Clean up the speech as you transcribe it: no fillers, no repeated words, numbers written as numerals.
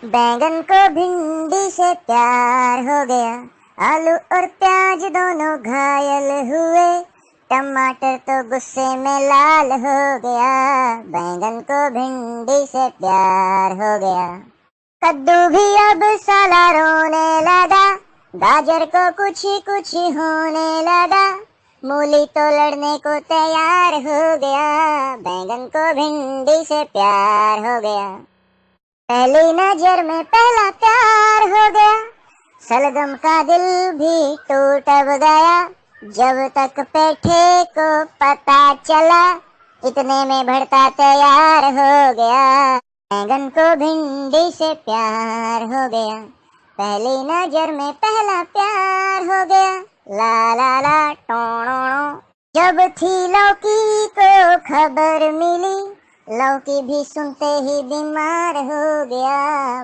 बैंगन को भिंडी से प्यार हो गया। आलू और प्याज दोनों घायल हुए। टमाटर तो गुस्से में लाल हो गया। बैंगन को भिंडी से प्यार हो गया। कद्दू भी अब साला रोने लगा। गाजर को कुछ होने लगा। मूली तो लड़ने को तैयार हो गया। बैंगन को भिंडी से प्यार हो गया। पहली नजर में पहला प्यार हो गया। सलगम का दिल भी टूट अब गया। जब तक पेठे को पता चला, इतने में भरता तैयार हो गया। बैंगन को भिंडी से प्यार हो गया। पहली नजर में पहला प्यार हो गया। ला ला ला टोणों। जब थी लौकी को खबर मिली, लौकी भी सुनते ही बीमार हो गया।